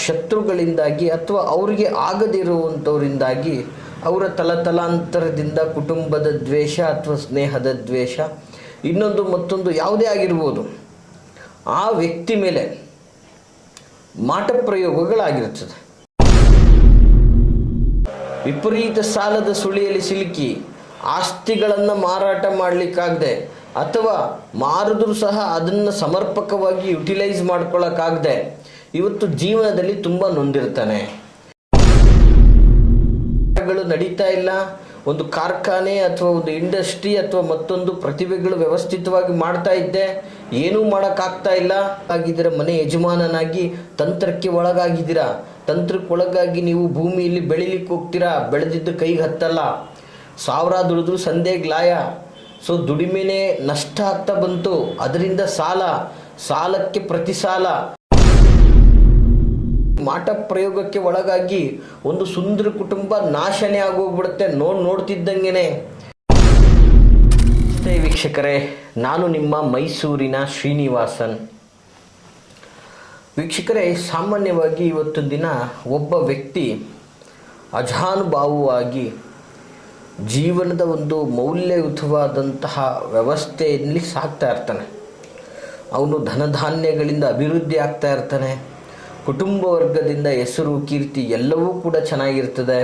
ಶತ್ರುಗಳಿಂದಾಗಿ ಅಥವಾ ಅವರಿಗೆ ಆಗದಿರುವಂಥವರಿಂದಾಗಿ ಅವರ ತಲತಲಾಂತರದಿಂದ ಕುಟುಂಬದ ದ್ವೇಷ ಅಥವಾ ಸ್ನೇಹದ ದ್ವೇಷ ಇನ್ನೊಂದು ಮತ್ತೊಂದು ಯಾವುದೇ ಆಗಿರ್ಬೋದು, ಆ ವ್ಯಕ್ತಿ ಮೇಲೆ ಮಾಟ ಪ್ರಯೋಗಗಳಾಗಿರುತ್ತದೆ. ವಿಪರೀತ ಸಾಲದ ಸುಳಿಯಲ್ಲಿ ಸಿಲುಕಿ ಆಸ್ತಿಗಳನ್ನು ಮಾರಾಟ ಮಾಡಲಿಕ್ಕಾಗದೆ ಅಥವಾ ಮಾರಿದ್ರೂ ಸಹ ಅದನ್ನು ಸಮರ್ಪಕವಾಗಿ ಯುಟಿಲೈಸ್ ಮಾಡ್ಕೊಳ್ಳೋಕ್ಕಾಗದೆ ಇವತ್ತು ಜೀವನದಲ್ಲಿ ತುಂಬ ನೊಂದಿರ್ತಾನೆ. ನಡೀತಾ ಇಲ್ಲ, ಒಂದು ಕಾರ್ಖಾನೆ ಅಥವಾ ಒಂದು ಇಂಡಸ್ಟ್ರಿ ಅಥವಾ ಮತ್ತೊಂದು ಪ್ರತಿಭೆಗಳು ವ್ಯವಸ್ಥಿತವಾಗಿ ಮಾಡ್ತಾ ಇದ್ದೆ, ಏನೂ ಮಾಡೋಕ್ಕಾಗ್ತಾ ಇಲ್ಲ. ಆಗಿದ್ದೀರ ಮನೆ ಯಜಮಾನನಾಗಿ ತಂತ್ರಕ್ಕೆ ಒಳಗಾಗಿದ್ದೀರಾ. ತಂತ್ರಕ್ಕೆ ಒಳಗಾಗಿ ನೀವು ಭೂಮಿಯಲ್ಲಿ ಬೆಳಿಲಿಕ್ಕೆ ಹೋಗ್ತೀರಾ, ಬೆಳೆದಿದ್ದು ಕೈಗೆ ಹತ್ತಲ್ಲ. ಸಾವಿರ ದುಡಿದ್ರು ಸಂದೇಗ್ ಲಾಯ. ಸೊ ದುಡಿಮೆನೇ ನಷ್ಟ ಆಗ್ತಾ ಬಂತು, ಅದರಿಂದ ಸಾಲಕ್ಕೆ ಪ್ರತಿ ಸಾಲ, ಮಾಟ ಪ್ರಯೋಗಕ್ಕೆ ಒಳಗಾಗಿ ಒಂದು ಸುಂದರ ಕುಟುಂಬ ನಾಶನೇ ಆಗೋಗ್ಬಿಡುತ್ತೆ ನೋಡ್ತಿದ್ದಂಗೆನೆ. ವೀಕ್ಷಕರೇ, ನಾನು ನಿಮ್ಮ ಮೈಸೂರಿನ ಶ್ರೀನಿವಾಸನ್. ವೀಕ್ಷಕರೇ, ಸಾಮಾನ್ಯವಾಗಿ ಇವತ್ತೊಂದು ದಿನ ಒಬ್ಬ ವ್ಯಕ್ತಿ ಅಜಾನುಭಾವವಾಗಿ ಜೀವನದ ಒಂದು ಮೌಲ್ಯಯುತವಾದಂತಹ ವ್ಯವಸ್ಥೆಯಲ್ಲಿ ಸಾಗ್ತಾ ಇರ್ತಾನೆ. ಅವನು ಧನಧಾನ್ಯಗಳಿಂದ ಅಭಿವೃದ್ಧಿ ಆಗ್ತಾ ಇರ್ತಾನೆ. ಕುಟುಂಬ ವರ್ಗದಿಂದ ಹೆಸರು ಕೀರ್ತಿ ಎಲ್ಲವೂ ಕೂಡ ಚೆನ್ನಾಗಿರ್ತದೆ.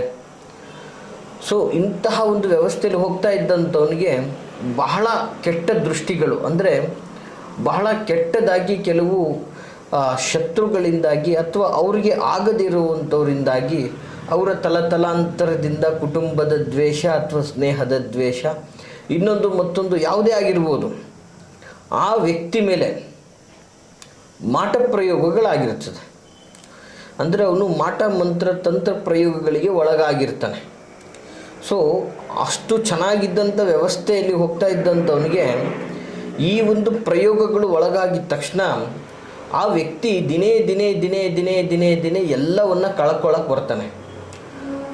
ಸೊ ಇಂತಹ ಒಂದು ವ್ಯವಸ್ಥೆಯಲ್ಲಿ ಹೋಗ್ತಾ ಇದ್ದಂಥವನಿಗೆ ಬಹಳ ಕೆಟ್ಟ ದೃಷ್ಟಿಗಳು, ಅಂದರೆ ಬಹಳ ಕೆಟ್ಟದಾಗಿ ಕೆಲವು ಶತ್ರುಗಳಿಂದಾಗಿ ಅಥವಾ ಅವರಿಗೆ ಆಗದಿರುವಂಥವರಿಂದಾಗಿ ಅವರ ತಲತಲಾಂತರದಿಂದ ಕುಟುಂಬದ ದ್ವೇಷ ಅಥವಾ ಸ್ನೇಹದ ದ್ವೇಷ ಇನ್ನೊಂದು ಮತ್ತೊಂದು ಯಾವುದೇ ಆಗಿರ್ಬೋದು, ಆ ವ್ಯಕ್ತಿ ಮೇಲೆ ಮಾಟ ಪ್ರಯೋಗಗಳಾಗಿರ್ತದೆ. ಅಂದರೆ ಅವನು ಮಾಟ ಮಂತ್ರ ತಂತ್ರ ಪ್ರಯೋಗಗಳಿಗೆ ಒಳಗಾಗಿರ್ತಾನೆ. ಸೊ ಅಷ್ಟು ಚೆನ್ನಾಗಿದ್ದಂಥ ವ್ಯವಸ್ಥೆಯಲ್ಲಿ ಹೋಗ್ತಾ ಇದ್ದಂಥವನಿಗೆ ಈ ಒಂದು ಪ್ರಯೋಗಗಳು ಒಳಗಾಗಿದ ತಕ್ಷಣ ಆ ವ್ಯಕ್ತಿ ದಿನೇ ದಿನೇ ದಿನೇ ದಿನೇ ದಿನೇ ದಿನೇ ಎಲ್ಲವನ್ನು ಕಳ್ಕೊಳ್ಳೋಕೆ ಬರ್ತಾನೆ.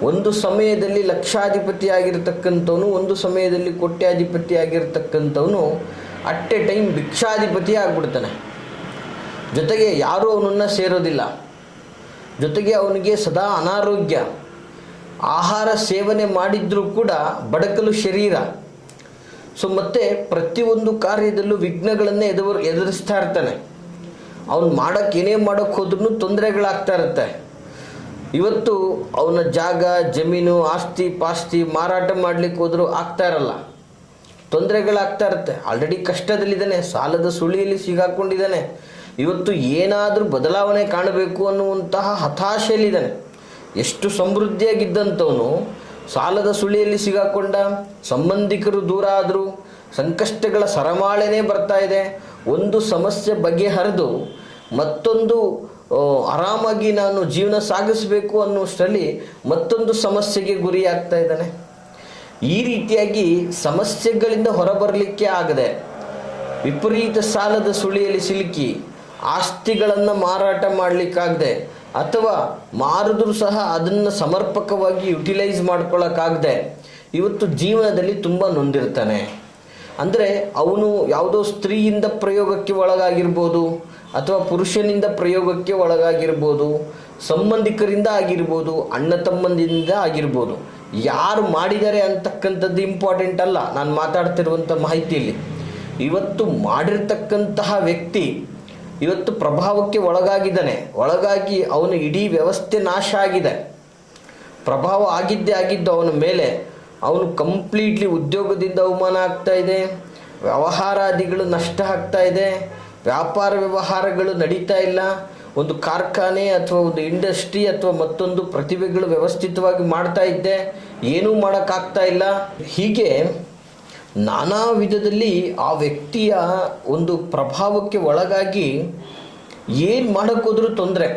ಒಂದು ಸಮಯದಲ್ಲಿ ಲಕ್ಷಾಧಿಪತಿ ಆಗಿರ್ತಕ್ಕಂಥವನು, ಒಂದು ಸಮಯದಲ್ಲಿ ಕೋಟ್ಯಾಧಿಪತಿ ಆಗಿರ್ತಕ್ಕಂಥವನು ಅಟ್ ಎ ಟೈಮ್ ಭಿಕ್ಷಾಧಿಪತಿ ಆಗಿಬಿಡ್ತಾನೆ. ಜೊತೆಗೆ ಯಾರೂ ಅವನನ್ನು ಸೇರೋದಿಲ್ಲ. ಜೊತೆಗೆ ಅವನಿಗೆ ಸದಾ ಅನಾರೋಗ್ಯ, ಆಹಾರ ಸೇವನೆ ಮಾಡಿದ್ರೂ ಕೂಡ ಬಡಕಲು ಶರೀರ. ಸೊ ಮತ್ತು ಪ್ರತಿಯೊಂದು ಕಾರ್ಯದಲ್ಲೂ ವಿಘ್ನಗಳನ್ನೇ ಎದುರಿಸ್ತಾ ಇರ್ತಾನೆ. ಅವನು ಏನೇ ಮಾಡೋಕ್ಕೆ ಹೋದ್ರೂ ತೊಂದರೆಗಳಾಗ್ತಾ ಇರುತ್ತೆ. ಇವತ್ತು ಅವನ ಜಾಗ ಜಮೀನು ಆಸ್ತಿ ಪಾಸ್ತಿ ಮಾರಾಟ ಮಾಡಲಿಕ್ಕೆ ಹೋದರೂ ಆಗ್ತಾ ಇರಲ್ಲ, ತೊಂದರೆಗಳಾಗ್ತಾ ಇರುತ್ತೆ. ಆಲ್ರೆಡಿ ಕಷ್ಟದಲ್ಲಿದ್ದಾನೆ, ಸಾಲದ ಸುಳಿಯಲ್ಲಿ ಸಿಗಾಕೊಂಡಿದ್ದಾನೆ. ಇವತ್ತು ಏನಾದರೂ ಬದಲಾವಣೆ ಕಾಣಬೇಕು ಅನ್ನುವಂತಹ ಹತಾಶೆಯಲ್ಲಿದ್ದಾನೆ. ಎಷ್ಟು ಸಮೃದ್ಧಿಯಾಗಿದ್ದಂಥವನು ಸಾಲದ ಸುಳಿಯಲ್ಲಿ ಸಿಗಾಕೊಂಡ, ಸಂಬಂಧಿಕರು ದೂರ ಆದರು, ಸಂಕಷ್ಟಗಳ ಸರಮಾಳೆನೇ ಬರ್ತಾ ಇದೆ. ಒಂದು ಸಮಸ್ಯೆ ಬಗೆಹರಿದು ಮತ್ತೊಂದು ಆರಾಮಾಗಿ ನಾನು ಜೀವನ ಸಾಗಿಸಬೇಕು ಅನ್ನುವಷ್ಟರಲ್ಲಿ ಮತ್ತೊಂದು ಸಮಸ್ಯೆಗೆ ಗುರಿಯಾಗ್ತಾ ಇದ್ದಾನೆ. ಈ ರೀತಿಯಾಗಿ ಸಮಸ್ಯೆಗಳಿಂದ ಹೊರಬರಲಿಕ್ಕೆ ಆಗದೆ ವಿಪರೀತ ಸಾಲದ ಸುಳಿಯಲ್ಲಿ ಸಿಲುಕಿ ಆಸ್ತಿಗಳನ್ನು ಮಾರಾಟ ಮಾಡಲಿಕ್ಕಾಗದೆ ಅಥವಾ ಮಾರಿದ್ರೂ ಸಹ ಅದನ್ನು ಸಮರ್ಪಕವಾಗಿ ಯುಟಿಲೈಸ್ ಮಾಡ್ಕೊಳ್ಳೋಕ್ಕಾಗದೆ ಇವತ್ತು ಜೀವನದಲ್ಲಿ ತುಂಬ ನೊಂದಿರ್ತಾನೆ. ಅಂದರೆ ಅವನು ಯಾವುದೋ ಸ್ತ್ರೀಯಿಂದ ಪ್ರಯೋಗಕ್ಕೆ ಒಳಗಾಗಿರ್ಬೋದು ಅಥವಾ ಪುರುಷನಿಂದ ಪ್ರಯೋಗಕ್ಕೆ ಒಳಗಾಗಿರ್ಬೋದು, ಸಂಬಂಧಿಕರಿಂದ ಆಗಿರ್ಬೋದು, ಅಣ್ಣ ತಮ್ಮಂದಿರಿಂದ ಆಗಿರ್ಬೋದು. ಯಾರು ಮಾಡಿದ್ದಾರೆ ಅಂತಕ್ಕಂಥದ್ದು ಇಂಪಾರ್ಟೆಂಟ್ ಅಲ್ಲ ನಾನು ಮಾತಾಡ್ತಿರುವಂಥ ಮಾಹಿತಿಯಲ್ಲಿ. ಇವತ್ತು ಮಾಡಿರ್ತಕ್ಕಂತಹ ವ್ಯಕ್ತಿ ಇವತ್ತು ಪ್ರಭಾವಕ್ಕೆ ಒಳಗಾಗಿ ಅವನ ಇಡೀ ವ್ಯವಸ್ಥೆ ನಾಶ ಆಗಿದೆ. ಪ್ರಭಾವ ಆಗಿದ್ದು ಅವನ ಮೇಲೆ. ಅವನು ಕಂಪ್ಲೀಟ್ಲಿ ಉದ್ಯೋಗದಿಂದ ಅವಮಾನ ಆಗ್ತಾ ಇದೆ, ವ್ಯವಹಾರಾದಿಗಳು ನಷ್ಟ ಆಗ್ತಾ ಇದೆ, ವ್ಯಾಪಾರ ವ್ಯವಹಾರಗಳು ನಡೀತಾ ಇಲ್ಲ. ಒಂದು ಕಾರ್ಖಾನೆ ಅಥವಾ ಒಂದು ಇಂಡಸ್ಟ್ರಿ ಅಥವಾ ಮತ್ತೊಂದು ಪ್ರತಿಭೆಗಳು ವ್ಯವಸ್ಥಿತವಾಗಿ ಮಾಡ್ತಾ ಇದ್ದೆ, ಏನೂ ಮಾಡೋಕ್ಕಾಗ್ತಾ ಇಲ್ಲ. ಹೀಗೆ ನಾನಾ ವಿಧದಲ್ಲಿ ಆ ವ್ಯಕ್ತಿಯ ಒಂದು ಪ್ರಭಾವಕ್ಕೆ ಒಳಗಾಗಿ ಏನು ಮಾಡೋಕ್ಕೋದ್ರೂ ತೊಂದರೆ,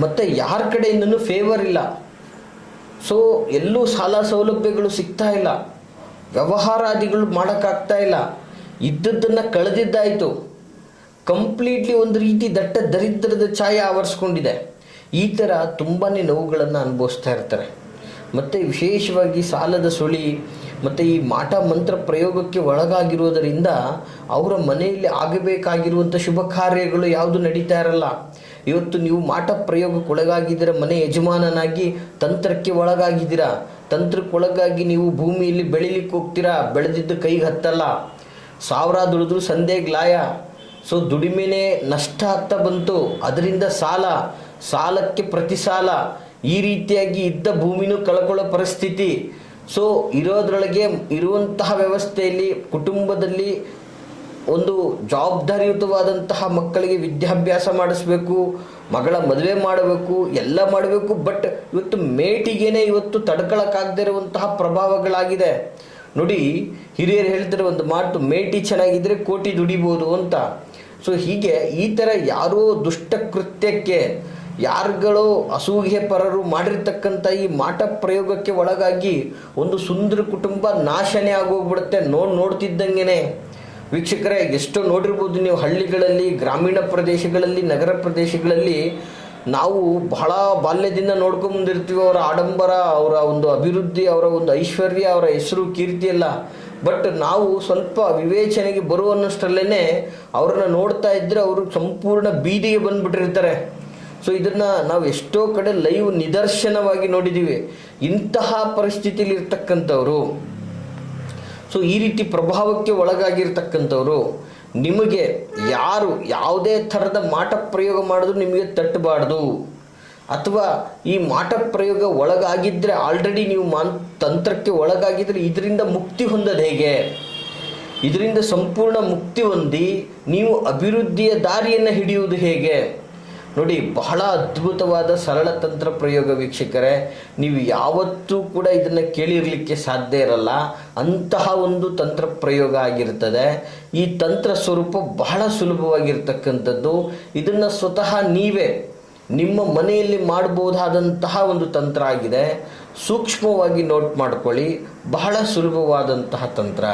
ಮತ್ತು ಯಾರ ಕಡೆಯಿಂದನೂ ಫೇವರ್ ಇಲ್ಲ. ಸೊ ಎಲ್ಲೂ ಸಾಲ ಸೌಲಭ್ಯಗಳು ಸಿಗ್ತಾ ಇಲ್ಲ, ವ್ಯವಹಾರಾದಿಗಳು ಮಾಡೋಕ್ಕಾಗ್ತಾ ಇಲ್ಲ, ಇದ್ದದ್ದನ್ನು ಕಳೆದಿದ್ದಾಯಿತು. ಕಂಪ್ಲೀಟ್ಲಿ ಒಂದು ರೀತಿ ದಟ್ಟ ದರಿದ್ರದ ಛಾಯೆ ಆವರಿಸ್ಕೊಂಡಿದೆ. ಈ ಥರ ತುಂಬಾ ನೋವುಗಳನ್ನು ಅನುಭವಿಸ್ತಾ ಇರ್ತಾರೆ. ಮತ್ತು ವಿಶೇಷವಾಗಿ ಸಾಲದ ಸುಳಿ ಮತ್ತು ಈ ಮಾಟ ಮಂತ್ರ ಪ್ರಯೋಗಕ್ಕೆ ಒಳಗಾಗಿರೋದರಿಂದ ಅವರ ಮನೆಯಲ್ಲಿ ಆಗಬೇಕಾಗಿರುವಂಥ ಶುಭ ಕಾರ್ಯಗಳು ಯಾವುದು ನಡೀತಾ ಇರಲ್ಲ. ಇವತ್ತು ನೀವು ಮಾಟ ಪ್ರಯೋಗಕ್ಕೆ ಒಳಗಾಗಿದ್ದೀರ, ಮನೆ ಯಜಮಾನನಾಗಿ ತಂತ್ರಕ್ಕೆ ಒಳಗಾಗಿದ್ದೀರಾ. ತಂತ್ರಕ್ಕೆ ಒಳಗಾಗಿ ನೀವು ಭೂಮಿಯಲ್ಲಿ ಬೆಳಿಲಿಕ್ಕೆ ಹೋಗ್ತೀರಾ, ಬೆಳೆದಿದ್ದು ಕೈಗೆ ಹತ್ತಲ್ಲ. 1000 ದುಡಿದ್ರು ಸಂದೇಗ್ ಲಾಯ. ಸೊ ದುಡಿಮೆನೇ ನಷ್ಟ ಆಗ್ತಾ ಬಂತು, ಅದರಿಂದ ಸಾಲಕ್ಕೆ ಪ್ರತಿ ಸಾಲ, ಈ ರೀತಿಯಾಗಿ ಇದ್ದ ಭೂಮಿನೂ ಕಳ್ಕೊಳ್ಳೋ ಪರಿಸ್ಥಿತಿ. ಸೊ ಇರೋದ್ರೊಳಗೆ ಇರುವಂತಹ ವ್ಯವಸ್ಥೆಯಲ್ಲಿ ಕುಟುಂಬದಲ್ಲಿ ಒಂದು ಜವಾಬ್ದಾರಿಯುತವಾದಂತಹ ಮಕ್ಕಳಿಗೆ ವಿದ್ಯಾಭ್ಯಾಸ ಮಾಡಿಸ್ಬೇಕು, ಮಗಳ ಮದುವೆ ಮಾಡಬೇಕು, ಎಲ್ಲ ಮಾಡಬೇಕು. ಬಟ್ ಇವತ್ತು ಮೇಟಿಗೇನೆ ಇವತ್ತು ತಡ್ಕೊಳಕ್ಕಾಗದೇ ಇರುವಂತಹ ಪ್ರಭಾವಗಳಾಗಿದೆ. ನೋಡಿ, ಹಿರಿಯರು ಹೇಳ್ತಾರೆ ಒಂದು ಮಾತು, ಮೇಟಿ ಚೆನ್ನಾಗಿದ್ರೆ ಕೋಟಿ ದುಡಿಬೋದು ಅಂತ. ಸೊ ಹೀಗೆ ಈ ಥರ ಯಾರೋ ದುಷ್ಟ ಕೃತ್ಯಕ್ಕೆ, ಯಾರುಗಳು ಅಸೂಹೆ ಪರರು ಮಾಡಿರ್ತಕ್ಕಂಥ ಈ ಮಾಟ ಪ್ರಯೋಗಕ್ಕೆ ಒಳಗಾಗಿ ಒಂದು ಸುಂದರ ಕುಟುಂಬ ನಾಶನೇ ಆಗೋಗ್ಬಿಡುತ್ತೆ ನೋಡ್ತಿದ್ದಂಗೆನೆ. ವೀಕ್ಷಕರೇ, ಎಷ್ಟೋ ನೋಡಿರ್ಬೋದು ನೀವು, ಹಳ್ಳಿಗಳಲ್ಲಿ, ಗ್ರಾಮೀಣ ಪ್ರದೇಶಗಳಲ್ಲಿ, ನಗರ ಪ್ರದೇಶಗಳಲ್ಲಿ ನಾವು ಬಹಳ ಬಾಲ್ಯದಿಂದ ನೋಡ್ಕೊಂಬಂದಿರ್ತೀವಿ ಅವರ ಆಡಂಬರ, ಅವರ ಒಂದು ಅಭಿವೃದ್ಧಿ, ಅವರ ಒಂದು ಐಶ್ವರ್ಯ, ಅವರ ಹೆಸರು ಕೀರ್ತಿ ಎಲ್ಲ. ಬಟ್ ನಾವು ಸ್ವಲ್ಪ ವಿವೇಚನೆಗೆ ಬರುವನ್ನಷ್ಟರಲ್ಲೇ ಅವ್ರನ್ನ ನೋಡ್ತಾ ಇದ್ದರೆ ಅವರು ಸಂಪೂರ್ಣ ಬೀದಿಗೆ ಬಂದುಬಿಟ್ಟಿರ್ತಾರೆ. ಸೊ ಇದನ್ನು ನಾವು ಎಷ್ಟೋ ಕಡೆ ಲೈವ್ ನಿದರ್ಶನವಾಗಿ ನೋಡಿದ್ದೀವಿ. ಇಂತಹ ಪರಿಸ್ಥಿತಿಯಲ್ಲಿ ಇರ್ತಕ್ಕಂಥವ್ರು, ಸೊ ಈ ರೀತಿ ಪ್ರಭಾವಕ್ಕೆ ಒಳಗಾಗಿರ್ತಕ್ಕಂಥವ್ರು, ನಿಮಗೆ ಯಾರು ಯಾವುದೇ ಥರದ ಮಾಟ ಪ್ರಯೋಗ ಮಾಡಿದ್ರು ನಿಮಗೆ ತಟ್ಟಬಾರ್ದು. ಅಥವಾ ಈ ಮಾಟ ಪ್ರಯೋಗ ಒಳಗಾಗಿದ್ದರೆ, ಆಲ್ರೆಡಿ ನೀವು ತಂತ್ರಕ್ಕೆ ಒಳಗಾಗಿದ್ದರೆ ಇದರಿಂದ ಮುಕ್ತಿ ಹೊಂದೋದು ಹೇಗೆ? ಇದರಿಂದ ಸಂಪೂರ್ಣ ಮುಕ್ತಿ ಹೊಂದಿ ನೀವು ಅಭಿವೃದ್ಧಿಯ ದಾರಿಯನ್ನು ಹಿಡಿಯುವುದು ಹೇಗೆ? ನೋಡಿ, ಬಹಳ ಅದ್ಭುತವಾದ ಸರಳ ತಂತ್ರ ಪ್ರಯೋಗ ವೀಕ್ಷಕರೇ. ನೀವು ಯಾವತ್ತೂ ಕೂಡ ಇದನ್ನು ಕೇಳಿರಲಿಕ್ಕೆ ಸಾಧ್ಯ ಇರಲ್ಲ, ಅಂತಹ ಒಂದು ತಂತ್ರ ಪ್ರಯೋಗ ಆಗಿರ್ತದೆ. ಈ ತಂತ್ರ ಸ್ವರೂಪ ಬಹಳ ಸುಲಭವಾಗಿರ್ತಕ್ಕಂಥದ್ದು. ಇದನ್ನು ಸ್ವತಃ ನೀವೇ ನಿಮ್ಮ ಮನೆಯಲ್ಲಿ ಮಾಡಬಹುದಾದಂತಹ ಒಂದು ತಂತ್ರ ಆಗಿದೆ. ಸೂಕ್ಷ್ಮವಾಗಿ ನೋಟ್ ಮಾಡ್ಕೊಳ್ಳಿ, ಬಹಳ ಸುಲಭವಾದಂತಹ ತಂತ್ರ.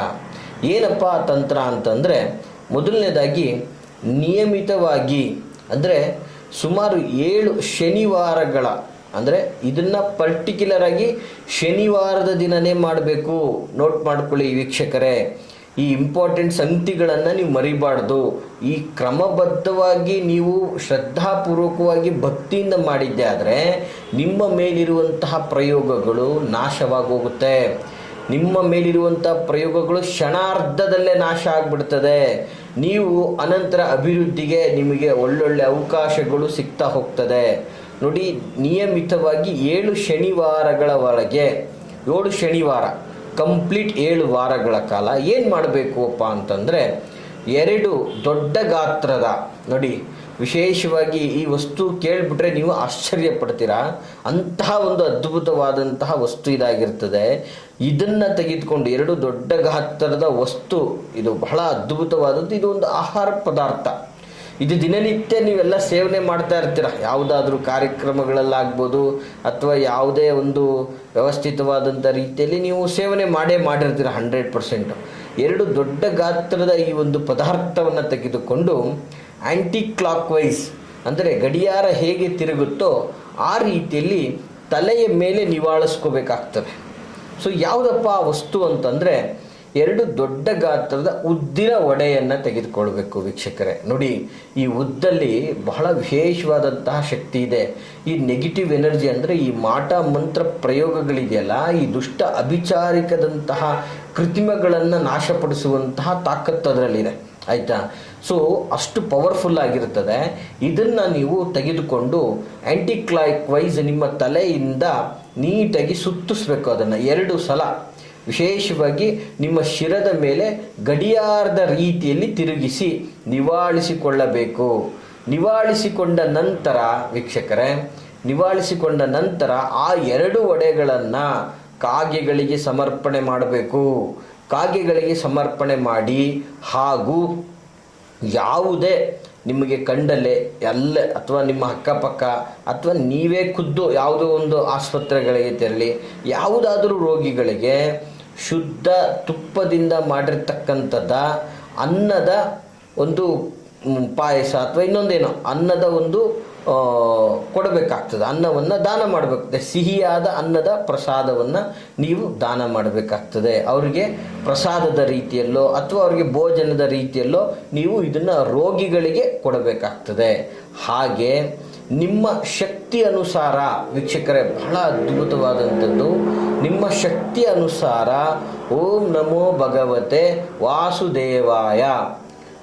ಏನಪ್ಪ ಆ ತಂತ್ರ ಅಂತಂದರೆ, ಮೊದಲನೇದಾಗಿ ನಿಯಮಿತವಾಗಿ, ಅಂದರೆ ಸುಮಾರು 7 ಶನಿವಾರಗಳ, ಅಂದರೆ ಇದನ್ನು ಪರ್ಟಿಕ್ಯುಲರ್ ಆಗಿ ಶನಿವಾರದ ದಿನನೇ ಮಾಡಬೇಕು. ನೋಟ್ ಮಾಡ್ಕೊಳ್ಳಿ ವೀಕ್ಷಕರೇ, ಈ ಇಂಪಾರ್ಟೆಂಟ್ ಸಂಗತಿಗಳನ್ನು ನೀವು ಮರಿಬಾರ್ದು. ಈ ಕ್ರಮಬದ್ಧವಾಗಿ ನೀವು ಶ್ರದ್ಧಾಪೂರ್ವಕವಾಗಿ ಭಕ್ತಿಯಿಂದ ಮಾಡಿದ್ದೆ ಆದರೆ ನಿಮ್ಮ ಮೇಲಿರುವಂತಹ ಪ್ರಯೋಗಗಳು ನಾಶವಾಗೋಗುತ್ತೆ. ನಿಮ್ಮ ಮೇಲಿರುವಂಥ ಪ್ರಯೋಗಗಳು ಕ್ಷಣಾರ್ಧದಲ್ಲೇ ನಾಶ ಆಗಿಬಿಡ್ತದೆ. ನೀವು ಅನಂತರ ಅಭಿವೃದ್ಧಿಗೆ ನಿಮಗೆ ಒಳ್ಳೊಳ್ಳೆ ಅವಕಾಶಗಳು ಸಿಗ್ತಾ ಹೋಗ್ತದೆ. ನೋಡಿ, ನಿಯಮಿತವಾಗಿ 7 ಶನಿವಾರಗಳವರೆಗೆ, 7 ಶನಿವಾರ ಕಂಪ್ಲೀಟ್ 7 ವಾರಗಳ ಕಾಲ ಏನು ಮಾಡಬೇಕು ಅಪ್ಪ ಅಂತಂದರೆ, 2 ದೊಡ್ಡ ಗಾತ್ರದ, ನೋಡಿ ವಿಶೇಷವಾಗಿ ಈ ವಸ್ತು ಕೇಳಿಬಿಟ್ರೆ ನೀವು ಆಶ್ಚರ್ಯ ಪಡ್ತೀರಾ, ಅಂತಹ ಒಂದು ಅದ್ಭುತವಾದಂತಹ ವಸ್ತು ಇದಾಗಿರ್ತದೆ. ಇದನ್ನು ತೆಗೆದುಕೊಂಡು 2 ದೊಡ್ಡ ಗಾತ್ರದ ವಸ್ತು, ಇದು ಬಹಳ ಅದ್ಭುತವಾದದ್ದು. ಇದು ಒಂದು ಆಹಾರ ಪದಾರ್ಥ. ಇದು ದಿನನಿತ್ಯ ನೀವೆಲ್ಲ ಸೇವನೆ ಮಾಡ್ತಾ ಇರ್ತೀರ, ಯಾವುದಾದ್ರೂ ಕಾರ್ಯಕ್ರಮಗಳಲ್ಲಾಗ್ಬೋದು ಅಥವಾ ಯಾವುದೇ ಒಂದು ವ್ಯವಸ್ಥಿತವಾದಂಥ ರೀತಿಯಲ್ಲಿ ನೀವು ಸೇವನೆ ಮಾಡಿರ್ತೀರ 100%. 2 ದೊಡ್ಡ ಗಾತ್ರದ ಈ ಒಂದು ಪದಾರ್ಥವನ್ನು ತೆಗೆದುಕೊಂಡು ಆ್ಯಂಟಿ ಕ್ಲಾಕ್ ವೈಸ್, ಅಂದರೆ ಗಡಿಯಾರ ಹೇಗೆ ತಿರುಗುತ್ತೋ ಆ ರೀತಿಯಲ್ಲಿ ತಲೆಯ ಮೇಲೆ ನಿವಾಳಿಸ್ಕೋಬೇಕಾಗ್ತದೆ. ಸೊ ಯಾವುದಪ್ಪ ಆ ವಸ್ತು ಅಂತಂದರೆ, 2 ದೊಡ್ಡ ಗಾತ್ರದ ಉದ್ದಿನ ವಡೆಯನ್ನು ತೆಗೆದುಕೊಳ್ಬೇಕು ವೀಕ್ಷಕರೇ. ನೋಡಿ, ಈ ಉದ್ದಲ್ಲಿ ಬಹಳ ವಿಶೇಷವಾದಂತಹ ಶಕ್ತಿ ಇದೆ. ಈ ನೆಗೆಟಿವ್ ಎನರ್ಜಿ, ಅಂದರೆ ಈ ಮಾಟ ಮಂತ್ರ ಪ್ರಯೋಗಗಳಿದೆಯಲ್ಲ, ಈ ದುಷ್ಟ ಅಭಿಚಾರಿಕದಂತಹ ಕೃತ್ರಿಮಗಳನ್ನು ನಾಶಪಡಿಸುವಂತಹ ತಾಕತ್ತು ಅದರಲ್ಲಿದೆ, ಆಯಿತಾ. ಸೊ ಅಷ್ಟು ಪವರ್ಫುಲ್ ಆಗಿರ್ತದೆ. ಇದನ್ನು ನೀವು ತೆಗೆದುಕೊಂಡು ಆ್ಯಂಟಿ ಕ್ಲಾಕ್ ವೈಸ್ ನಿಮ್ಮ ತಲೆಯಿಂದ ನೀಟಾಗಿ ಸುತ್ತಿಸ್ಬೇಕು. ಅದನ್ನು 2 ಸಲ ವಿಶೇಷವಾಗಿ ನಿಮ್ಮ ಶಿರದ ಮೇಲೆ ಗಡಿಯಾರದ ರೀತಿಯಲ್ಲಿ ತಿರುಗಿಸಿ ನಿವಾಳಿಸಿಕೊಳ್ಳಬೇಕು. ನಿವಾಳಿಸಿಕೊಂಡ ನಂತರ ವೀಕ್ಷಕರೇ, ನಿವಾಳಿಸಿಕೊಂಡ ನಂತರ ಆ 2 ವಡೆಗಳನ್ನು ಕಾಗೆಗಳಿಗೆ ಸಮರ್ಪಣೆ ಮಾಡಬೇಕು. ಕಾಗೆಗಳಿಗೆ ಸಮರ್ಪಣೆ ಮಾಡಿ, ಹಾಗೂ ಯಾವುದೇ ನಿಮಗೆ ಕಂಡಲೆ ಎಲ್ಲ ಅಥವಾ ನಿಮ್ಮ ಅಕ್ಕಪಕ್ಕ ಅಥವಾ ನೀವೇ ಖುದ್ದು ಯಾವುದೋ ಒಂದು ಆಸ್ಪತ್ರೆಗಳಿಗೆ ತೆರಳಿ ಯಾವುದಾದರೂ ರೋಗಿಗಳಿಗೆ ಶುದ್ಧ ತುಪ್ಪದಿಂದ ಮಾಡಿರ್ತಕ್ಕಂಥದ್ದ ಅನ್ನದ ಒಂದು ಪಾಯಸ ಅಥವಾ ಇನ್ನೊಂದೇನೋ ಅನ್ನದ ಒಂದು ಕೊಡಬೇಕಾಗ್ತದೆ, ಅನ್ನವನ್ನು ದಾನ ಮಾಡಬೇಕಾಗ್ತದೆ. ಸಿಹಿಯಾದ ಅನ್ನದ ಪ್ರಸಾದವನ್ನು ನೀವು ದಾನ ಮಾಡಬೇಕಾಗ್ತದೆ. ಅವರಿಗೆ ಪ್ರಸಾದದ ರೀತಿಯಲ್ಲೋ ಅಥವಾ ಅವರಿಗೆ ಭೋಜನದ ರೀತಿಯಲ್ಲೋ ನೀವು ಇದನ್ನು ರೋಗಿಗಳಿಗೆ ಕೊಡಬೇಕಾಗ್ತದೆ. ಹಾಗೆ ನಿಮ್ಮ ಶಕ್ತಿ ಅನುಸಾರ ವೀಕ್ಷಕರೇ, ಬಹಳ ಅದ್ಭುತವಾದಂಥದ್ದು, ನಿಮ್ಮ ಶಕ್ತಿ ಅನುಸಾರ ಓಂ ನಮೋ ಭಗವತೆ ವಾಸುದೇವಾಯ,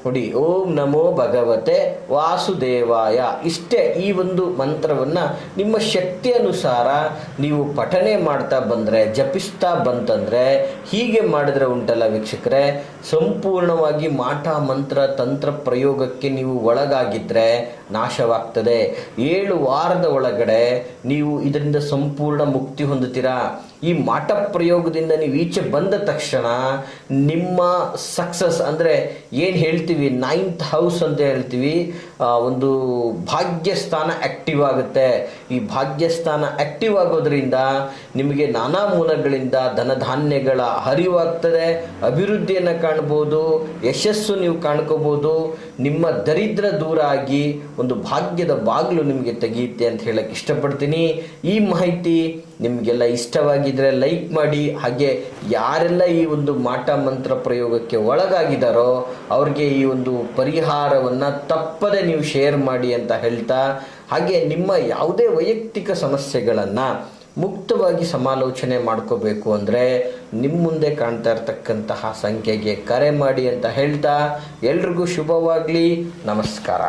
ನೋಡಿ, ಓಂ ನಮೋ ಭಗವತೆ ವಾಸುದೇವಾಯ, ಇಷ್ಟೇ ಈ ಒಂದು ಮಂತ್ರವನ್ನು ನಿಮ್ಮ ಶಕ್ತಿ ಅನುಸಾರ ನೀವು ಪಠನೆ ಮಾಡ್ತಾ ಬಂದರೆ, ಜಪಿಸ್ತಾ ಬಂತಂದರೆ, ಹೀಗೆ ಮಾಡಿದ್ರೆ ಉಂಟಲ್ಲ ವೀಕ್ಷಕರೇ, ಸಂಪೂರ್ಣವಾಗಿ ಮಾಟ ಮಂತ್ರ ತಂತ್ರ ಪ್ರಯೋಗಕ್ಕೆ ನೀವು ಒಳಗಾಗಿದ್ದರೆ ನಾಶವಾಗ್ತದೆ. 7 ವಾರದ ಒಳಗಡೆ ನೀವು ಇದರಿಂದ ಸಂಪೂರ್ಣ ಮುಕ್ತಿ ಹೊಂದುತ್ತೀರಾ. ಈ ಮಾಟ ಪ್ರಯೋಗದಿಂದ ನೀವು ಈಚೆ ಬಂದ ತಕ್ಷಣ ನಿಮ್ಮ ಸಕ್ಸಸ್ ಅಂದರೆ ಏನು ಹೇಳ್ತೀವಿ, 9th ಹೌಸ್ ಅಂತ ಹೇಳ್ತೀವಿ, ಒಂದು ಭಾಗ್ಯಸ್ಥಾನ ಆ್ಯಕ್ಟಿವ್ ಆಗುತ್ತೆ. ಈ ಭಾಗ್ಯಸ್ಥಾನ ಆ್ಯಕ್ಟಿವ್ ಆಗೋದ್ರಿಂದ ನಿಮಗೆ ನಾನಾ ಮೂಲಗಳಿಂದ ಧನಧಾನ್ಯಗಳ ಹರಿವಾಗ್ತದೆ, ಅಭಿವೃದ್ಧಿಯನ್ನು ಕಾಣ್ಬೋದು, ಯಶಸ್ಸು ನೀವು ಕಾಣ್ಕೋಬೋದು, ನಿಮ್ಮ ದರಿದ್ರ ದೂರ ಆಗಿ ಒಂದು ಭಾಗ್ಯದ ಬಾಗಿಲು ನಿಮಗೆ ತೆಗೆಯುತ್ತೆ ಅಂತ ಹೇಳಕ್ಕೆ ಇಷ್ಟಪಡ್ತೀನಿ. ಈ ಮಾಹಿತಿ ನಿಮಗೆಲ್ಲ ಇಷ್ಟವಾಗಿದ್ದರೆ ಲೈಕ್ ಮಾಡಿ. ಹಾಗೆ ಯಾರೆಲ್ಲ ಈ ಒಂದು ಮಾಟ ಮಂತ್ರ ಪ್ರಯೋಗಕ್ಕೆ ಒಳಗಾಗಿದ್ದಾರೋ ಅವ್ರಿಗೆ ಈ ಒಂದು ಪರಿಹಾರವನ್ನು ತಪ್ಪದೆ ನೀವು ಶೇರ್ ಮಾಡಿ ಅಂತ ಹೇಳ್ತಾ, ಹಾಗೆ ನಿಮ್ಮ ಯಾವುದೇ ವೈಯಕ್ತಿಕ ಸಮಸ್ಯೆಗಳನ್ನು ಮುಕ್ತವಾಗಿ ಸಮಾಲೋಚನೆ ಮಾಡ್ಕೋಬೇಕು ಅಂದರೆ ನಿಮ್ಮ ಮುಂದೆ ಕಾಣ್ತಾ ಇರ್ತಕ್ಕಂತಹ ಸಂಖ್ಯೆಗೆ ಕರೆ ಮಾಡಿ ಅಂತ ಹೇಳ್ತಾ, ಎಲ್ರಿಗೂ ಶುಭವಾಗಲಿ. ನಮಸ್ಕಾರ.